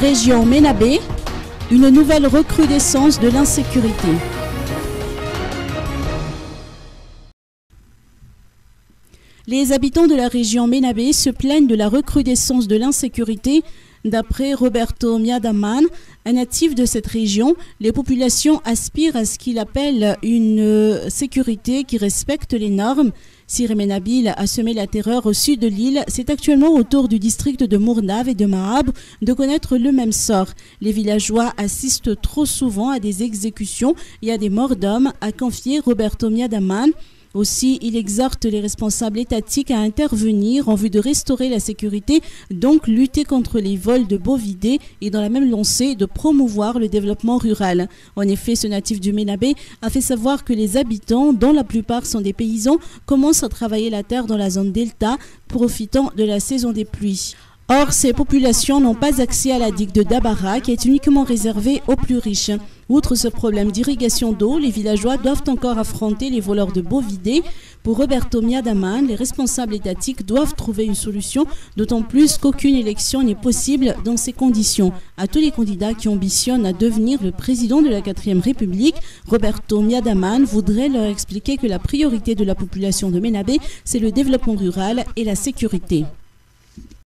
Région Ménabé, une nouvelle recrudescence de l'insécurité. Les habitants de la région Ménabé se plaignent de la recrudescence de l'insécurité. D'après Roberto Miadaman, un natif de cette région, les populations aspirent à ce qu'il appelle une sécurité qui respecte les normes. Siremenabil a semé la terreur au sud de l'île. C'est actuellement au tour du district de Mournave et de Mahab de connaître le même sort. Les villageois assistent trop souvent à des exécutions et à des morts d'hommes, a confié Roberto Miadaman. Aussi, il exhorte les responsables étatiques à intervenir en vue de restaurer la sécurité, donc lutter contre les vols de bovidés et dans la même lancée de promouvoir le développement rural. En effet, ce natif du Ménabé a fait savoir que les habitants, dont la plupart sont des paysans, commencent à travailler la terre dans la zone delta, profitant de la saison des pluies. Or, ces populations n'ont pas accès à la digue de Dabara qui est uniquement réservée aux plus riches. Outre ce problème d'irrigation d'eau, les villageois doivent encore affronter les voleurs de bovidés. Pour Roberto Miadaman, les responsables étatiques doivent trouver une solution, d'autant plus qu'aucune élection n'est possible dans ces conditions. À tous les candidats qui ambitionnent à devenir le président de la 4e République, Roberto Miadaman voudrait leur expliquer que la priorité de la population de Ménabé, c'est le développement rural et la sécurité.